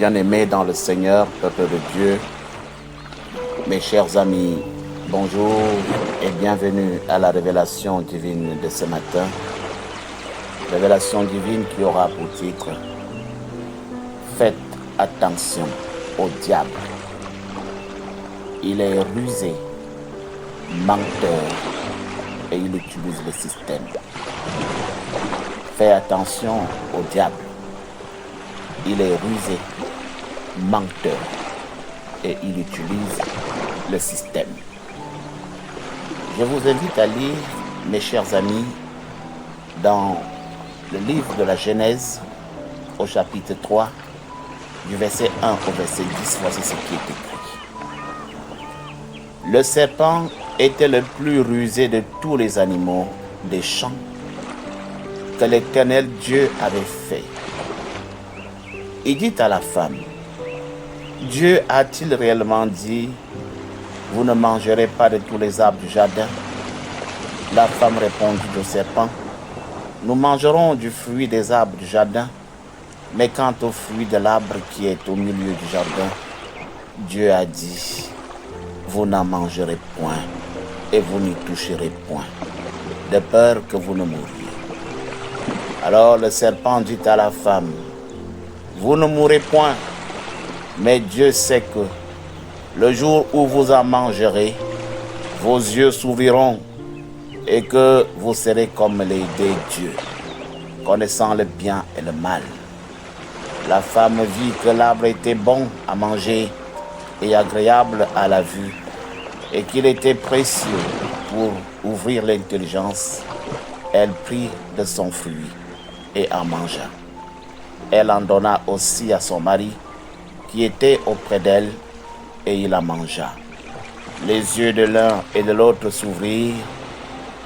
Bien-aimés dans le Seigneur, peuple de Dieu, mes chers amis, bonjour et bienvenue à la révélation divine de ce matin. Révélation divine qui aura pour titre « Faites attention au diable. Il est rusé, menteur et il utilise le système. » Faites attention au diable. Il est rusé, menteur et il utilise le système. Je vous invite à lire, mes chers amis, dans le livre de la Genèse, au chapitre 3, du verset 1 au verset 10, voici ce qui est écrit. Le serpent était le plus rusé de tous les animaux des champs que l'Éternel Dieu avait fait. Il dit à la femme, Dieu a-t-il réellement dit, vous ne mangerez pas de tous les arbres du jardin? La femme répondit au serpent, nous mangerons du fruit des arbres du jardin, mais quant au fruit de l'arbre qui est au milieu du jardin, Dieu a dit, vous n'en mangerez point et vous n'y toucherez point, de peur que vous ne mouriez. Alors le serpent dit à la femme, vous ne mourrez point, mais Dieu sait que le jour où vous en mangerez, vos yeux s'ouvriront et que vous serez comme les dieux, connaissant le bien et le mal. La femme vit que l'arbre était bon à manger et agréable à la vue, et qu'il était précieux pour ouvrir l'intelligence. Elle prit de son fruit et en mangea. Elle en donna aussi à son mari, qui était auprès d'elle, et il en mangea. Les yeux de l'un et de l'autre s'ouvrirent,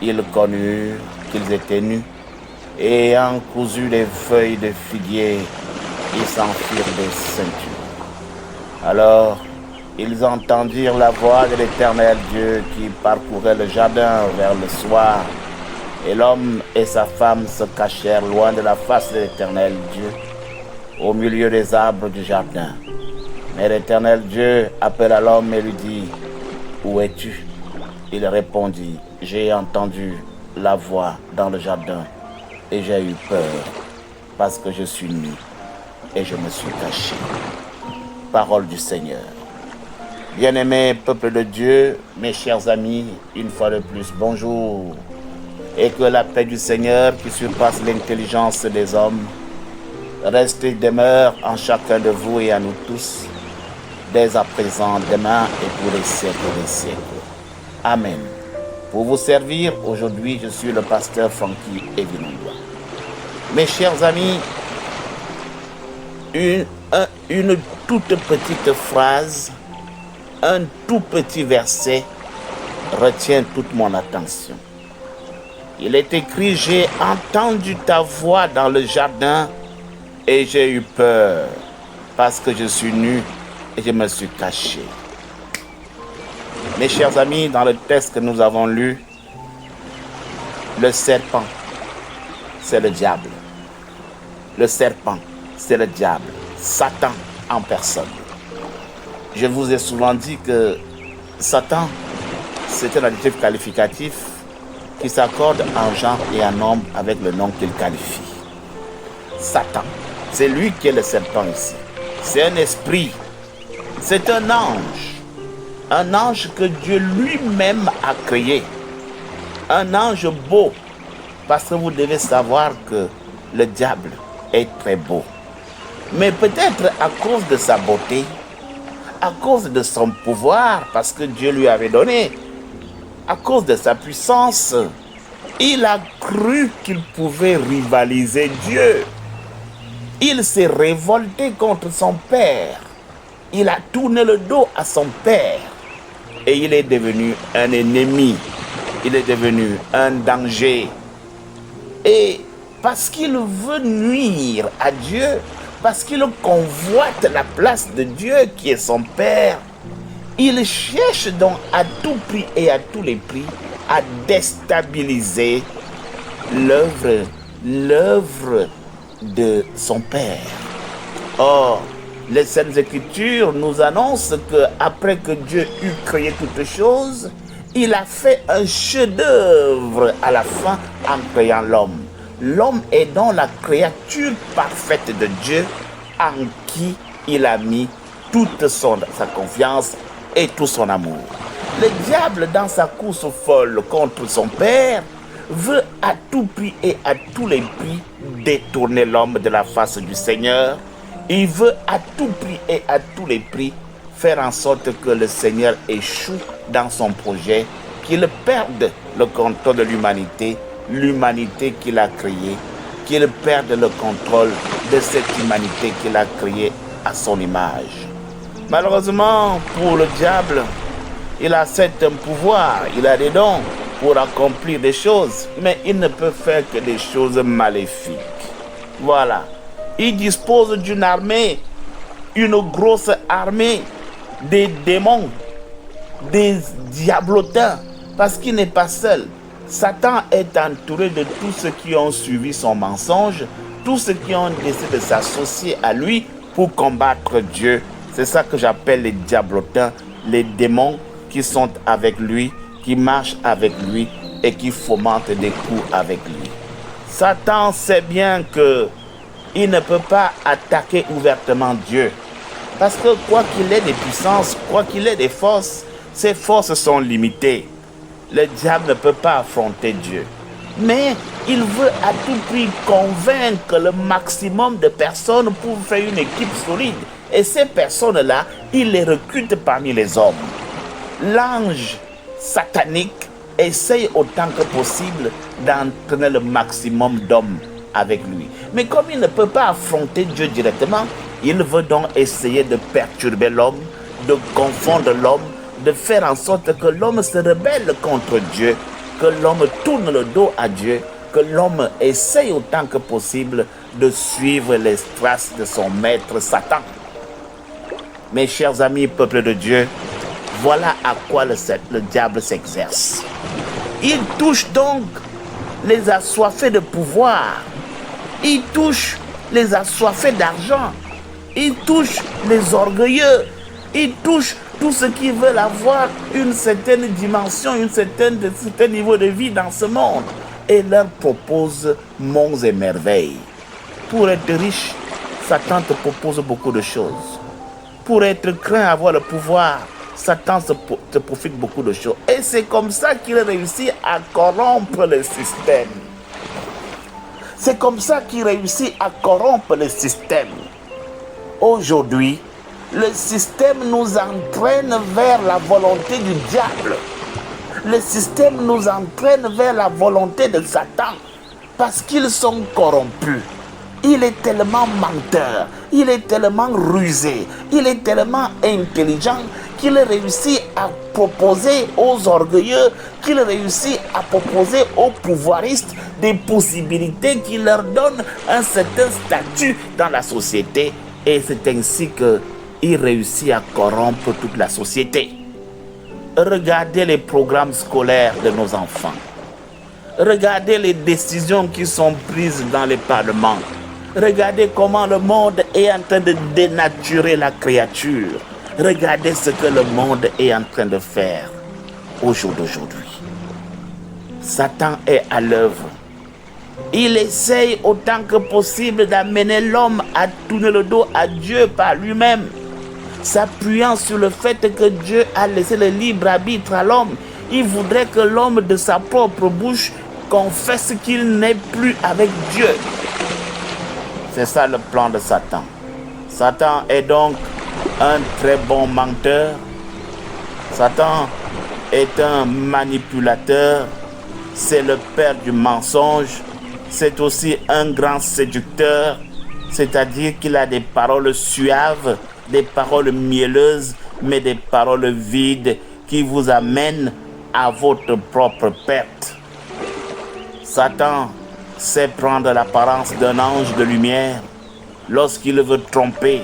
ils connurent qu'ils étaient nus, et ayant cousu des feuilles de figuier, ils s'enfirent des ceintures. Alors, ils entendirent la voix de l'Éternel Dieu qui parcourait le jardin vers le soir, et l'homme et sa femme se cachèrent loin de la face de l'Éternel Dieu, au milieu des arbres du jardin. Mais l'Éternel Dieu appela l'homme et lui dit, où es-tu? Il répondit, j'ai entendu la voix dans le jardin et j'ai eu peur parce que je suis nu et je me suis caché. Parole du Seigneur. Bien-aimés, peuple de Dieu, mes chers amis, une fois de plus, bonjour. Et que la paix du Seigneur qui surpasse l'intelligence des hommes reste et demeure en chacun de vous et à nous tous, dès à présent, demain et pour les siècles des siècles. Amen. Pour vous servir, aujourd'hui, je suis le pasteur Franky Evinondoa. Mes chers amis, une toute petite phrase, un tout petit verset retient toute mon attention. Il est écrit, j'ai entendu ta voix dans le jardin et j'ai eu peur parce que je suis nu et je me suis caché. Mes chers amis, dans le texte que nous avons lu, le serpent, c'est le diable. Le serpent, c'est le diable. Satan en personne. Je vous ai souvent dit que Satan, c'est un adjectif qualificatif qui s'accorde en genre et en nombre avec le nom qu'il qualifie. Satan, c'est lui qui est le serpent ici. C'est un esprit, c'est un ange que Dieu lui-même a créé. Un ange beau, parce que vous devez savoir que le diable est très beau. Mais peut-être à cause de sa beauté, à cause de son pouvoir, parce que Dieu lui avait donné, à cause de sa puissance, il a cru qu'il pouvait rivaliser Dieu. Il s'est révolté contre son père. Il a tourné le dos à son père. Et il est devenu un ennemi. Il est devenu un danger. Et parce qu'il veut nuire à Dieu, parce qu'il convoite la place de Dieu qui est son père, il cherche donc à tout prix et à tous les prix à déstabiliser l'œuvre de son père. Or, Les Saintes Écritures nous annoncent qu'après que Dieu eut créé toutes choses, il a fait un chef-d'œuvre à la fin en créant l'homme. L'homme est donc la créature parfaite de Dieu en qui il a mis toute sa confiance et tout son amour. Le diable, dans sa course folle contre son Père, veut à tout prix et à tous les prix détourner l'homme de la face du Seigneur. Il veut à tout prix et à tous les prix faire en sorte que le Seigneur échoue dans son projet, qu'il perde le contrôle de l'humanité, l'humanité qu'il a créée, qu'il perde le contrôle de cette humanité qu'il a créée à son image. Malheureusement, pour le diable, il a certain pouvoir, il a des dons pour accomplir des choses, mais il ne peut faire que des choses maléfiques. Voilà. Il dispose d'une armée, une grosse armée, des démons, des diablotins, parce qu'il n'est pas seul. Satan est entouré de tous ceux qui ont suivi son mensonge, tous ceux qui ont décidé de s'associer à lui pour combattre Dieu. C'est ça que j'appelle les diablotins, les démons qui sont avec lui, qui marchent avec lui et qui fomentent des coups avec lui. Satan sait bien qu'il ne peut pas attaquer ouvertement Dieu. Parce que quoi qu'il ait des puissances, quoi qu'il ait des forces, ses forces sont limitées. Le diable ne peut pas affronter Dieu. Mais il veut à tout prix convaincre le maximum de personnes pour faire une équipe solide. Et ces personnes-là, il les recrute parmi les hommes. L'ange satanique essaye autant que possible d'entraîner le maximum d'hommes avec lui. Mais comme il ne peut pas affronter Dieu directement, il veut donc essayer de perturber l'homme, de confondre l'homme, de faire en sorte que l'homme se rebelle contre Dieu, que l'homme tourne le dos à Dieu, que l'homme essaye autant que possible de suivre les traces de son maître Satan. Mes chers amis, peuple de Dieu, voilà à quoi le diable s'exerce. Il touche donc les assoiffés de pouvoir. Il touche les assoiffés d'argent. Il touche les orgueilleux. Il touche tous ceux qui veulent avoir une certaine dimension, un certain niveau de vie dans ce monde. Et leur propose monts et merveilles. Pour être riche, Satan te propose beaucoup de choses. Pour être craint, avoir le pouvoir, Satan te profite beaucoup de choses. Et c'est comme ça qu'il réussit à corrompre le système. C'est comme ça qu'il réussit à corrompre le système. Aujourd'hui, le système nous entraîne vers la volonté du diable. Le système nous entraîne vers la volonté de Satan parce qu'ils sont corrompus. Il est tellement menteur, il est tellement rusé, il est tellement intelligent qu'il réussit à proposer aux orgueilleux, qu'il réussit à proposer aux pouvoiristes des possibilités qui leur donnent un certain statut dans la société. Et c'est ainsi qu'il réussit à corrompre toute la société. Regardez les programmes scolaires de nos enfants. Regardez les décisions qui sont prises dans les parlements. Regardez comment le monde est en train de dénaturer la créature. Regardez ce que le monde est en train de faire au jour d'aujourd'hui. Satan est à l'œuvre. Il essaye autant que possible d'amener l'homme à tourner le dos à Dieu par lui-même, s'appuyant sur le fait que Dieu a laissé le libre arbitre à l'homme. Il voudrait que l'homme de sa propre bouche confesse qu'il n'est plus avec Dieu. C'est ça le plan de Satan. Satan est donc un très bon menteur. Satan est un manipulateur. C'est le père du mensonge. C'est aussi un grand séducteur. C'est-à-dire qu'il a des paroles suaves, des paroles mielleuses, mais des paroles vides qui vous amènent à votre propre perte. Satan sait prendre l'apparence d'un ange de lumière lorsqu'il veut tromper,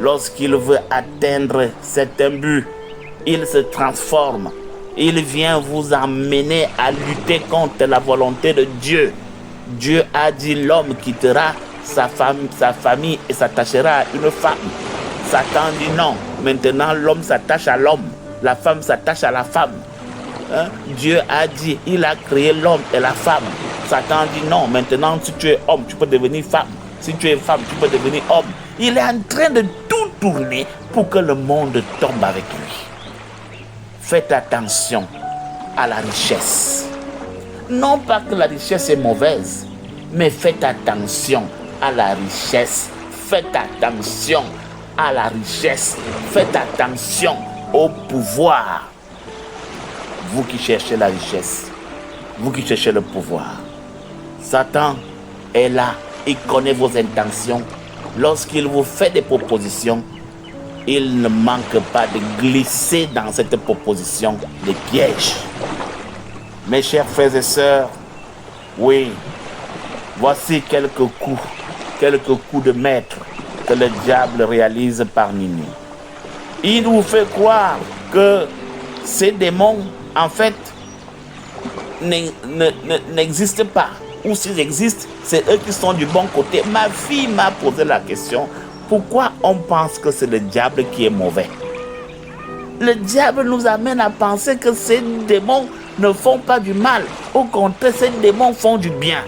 lorsqu'il veut atteindre certains buts. Il se transforme. Il vient vous amener à lutter contre la volonté de Dieu. Dieu a dit l'homme quittera sa famille et s'attachera à une femme. Satan dit non. Maintenant, l'homme s'attache à l'homme. La femme s'attache à la femme. Hein? Dieu a dit, il a créé l'homme et la femme. Satan dit non. Maintenant, si tu es homme, tu peux devenir femme. Si tu es femme, tu peux devenir homme. Il est en train de tout tourner pour que le monde tombe avec lui. Faites attention à la richesse. Non pas que la richesse est mauvaise, mais faites attention à la richesse. Faites attention à la richesse. Faites attention au pouvoir. Vous qui cherchez la richesse, vous qui cherchez le pouvoir, Satan est là, il connaît vos intentions. Lorsqu'il vous fait des propositions, il ne manque pas de glisser dans cette proposition des pièges. Mes chers frères et sœurs, oui, voici quelques coups de maître que le diable réalise parmi nous. Il nous fait croire que ces démons, en fait, n'existent pas. Ou s'ils existent, c'est eux qui sont du bon côté. Ma fille m'a posé la question, pourquoi on pense que c'est le diable qui est mauvais? Le diable nous amène à penser que ces démons ne font pas du mal. Au contraire, ces démons font du bien.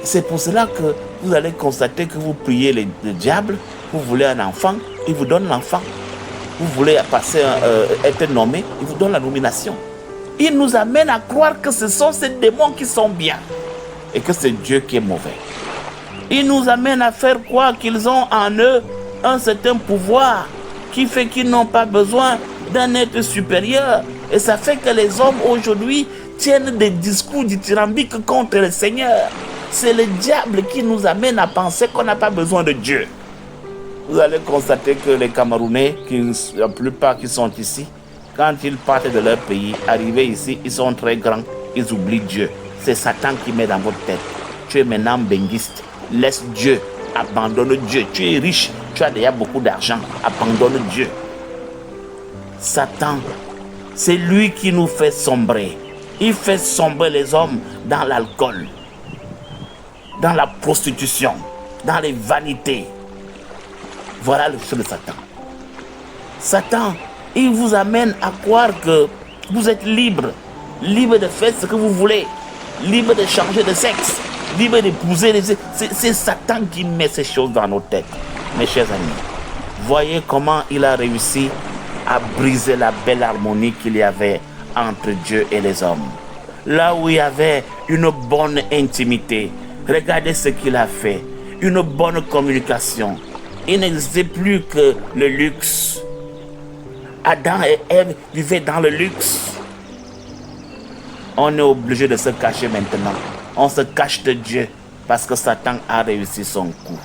C'est pour cela que vous allez constater que vous priez le diable, vous voulez un enfant, il vous donne l'enfant. Vous voulez être nommé, il vous donne la nomination. Il nous amène à croire que ce sont ces démons qui sont bien et que c'est Dieu qui est mauvais. Il nous amène à faire croire qu'ils ont en eux un certain pouvoir qui fait qu'ils n'ont pas besoin d'un être supérieur. Et ça fait que les hommes aujourd'hui tiennent des discours dithyrambiques contre le Seigneur. C'est le diable qui nous amène à penser qu'on n'a pas besoin de Dieu. Vous allez constater que les Camerounais, la plupart qui sont ici, quand ils partent de leur pays, arrivés ici, ils sont très grands, ils oublient Dieu. C'est Satan qui met dans votre tête. Tu es maintenant benguiste. Laisse Dieu. Abandonne Dieu. Tu es riche. Tu as déjà beaucoup d'argent. Abandonne Dieu. Satan, c'est lui qui nous fait sombrer. Il fait sombrer les hommes dans l'alcool, dans la prostitution, dans les vanités. Voilà le feu de Satan. Satan, il vous amène à croire que vous êtes libre. Libre de faire ce que vous voulez. Libre de changer de sexe. Libre d'épouser. C'est Satan qui met ces choses dans nos têtes. Mes chers amis, voyez comment il a réussi à briser la belle harmonie qu'il y avait entre Dieu et les hommes. Là où il y avait une bonne intimité, regardez ce qu'il a fait. Une bonne communication. Il n'existait plus que le luxe. Adam et Ève vivaient dans le luxe. On est obligé de se cacher maintenant. On se cache de Dieu parce que Satan a réussi son coup.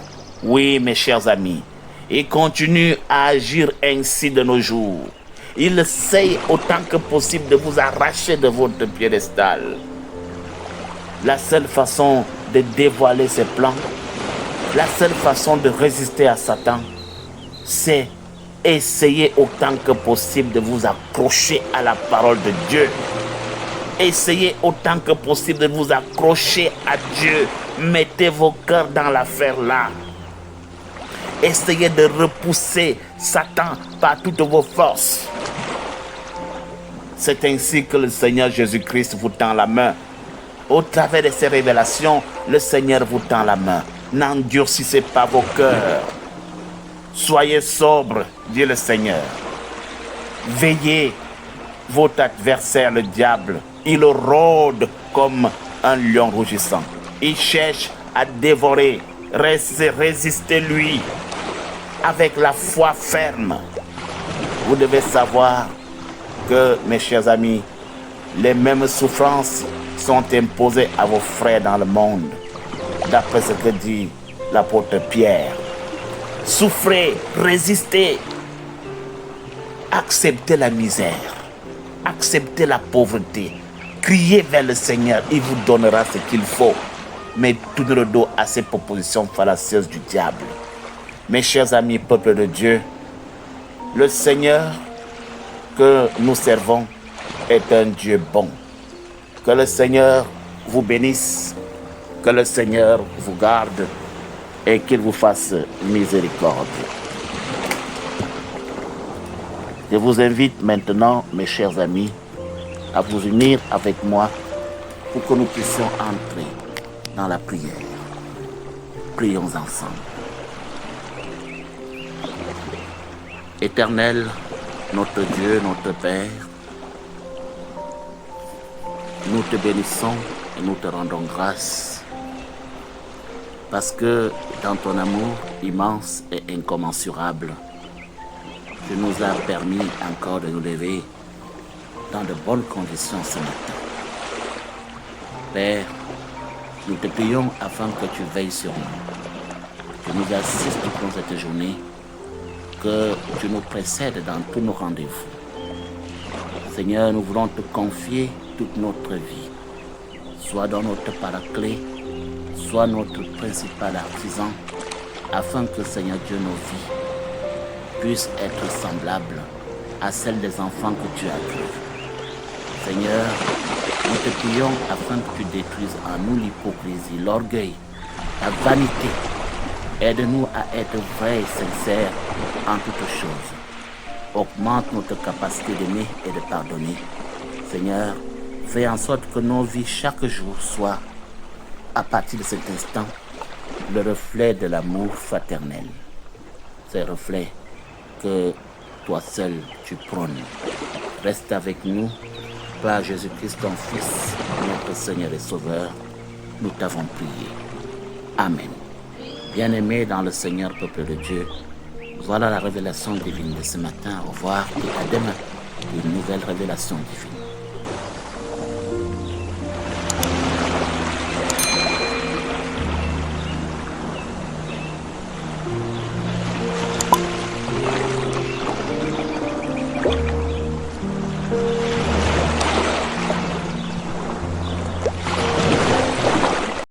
Oui, mes chers amis, il continue à agir ainsi de nos jours. Il essaye autant que possible de vous arracher de votre piédestal. La seule façon de dévoiler ses plans, la seule façon de résister à Satan, c'est essayer autant que possible de vous accrocher à la parole de Dieu. Essayez autant que possible de vous accrocher à Dieu. Mettez vos cœurs dans l'affaire là. Essayez de repousser Satan par toutes vos forces. C'est ainsi que le Seigneur Jésus-Christ vous tend la main. Au travers de ces révélations, le Seigneur vous tend la main. N'endurcissez pas vos cœurs. Soyez sobres, dit le Seigneur. Veillez, votre adversaire, le diable, il rôde comme un lion rougissant. Il cherche à dévorer. Résistez-lui avec la foi ferme. Vous devez savoir que, mes chers amis, les mêmes souffrances sont imposées à vos frères dans le monde, d'après ce que dit l'apôtre Pierre. Souffrez, résistez, acceptez la misère, acceptez la pauvreté, criez vers le Seigneur, il vous donnera ce qu'il faut. Mais tournez le dos à ces propositions fallacieuses du diable. Mes chers amis, peuple de Dieu, le Seigneur que nous servons est un Dieu bon. Que le Seigneur vous bénisse, que le Seigneur vous garde et qu'il vous fasse miséricorde. Je vous invite maintenant, mes chers amis, à vous unir avec moi pour que nous puissions entrer dans la prière. Prions ensemble. Éternel, notre Dieu, notre Père, nous te bénissons et nous te rendons grâce parce que dans ton amour immense et incommensurable, tu nous as permis encore de nous lever dans de bonnes conditions ce matin. Père, nous te prions afin que tu veilles sur nous, que nous assistes dans cette journée, que tu nous précèdes dans tous nos rendez-vous. Seigneur, nous voulons te confier toute notre vie, soit dans notre paraclet, soit notre principal artisan, afin que, Seigneur Dieu, nos vies puissent être semblables à celles des enfants que tu as créés. Seigneur, nous te prions afin que tu détruises en nous l'hypocrisie, l'orgueil, la vanité. Aide-nous à être vrais et sincères en toutes choses. Augmente notre capacité d'aimer et de pardonner. Seigneur, fais en sorte que nos vies chaque jour soient, à partir de cet instant, le reflet de l'amour fraternel. Ces reflets que toi seul tu prônes. Reste avec nous, par Jésus-Christ ton Fils, notre Seigneur et Sauveur, nous t'avons prié. Amen. Bien-aimés dans le Seigneur, peuple de Dieu, voilà la révélation divine de ce matin. Au revoir et à demain pour une nouvelle révélation divine.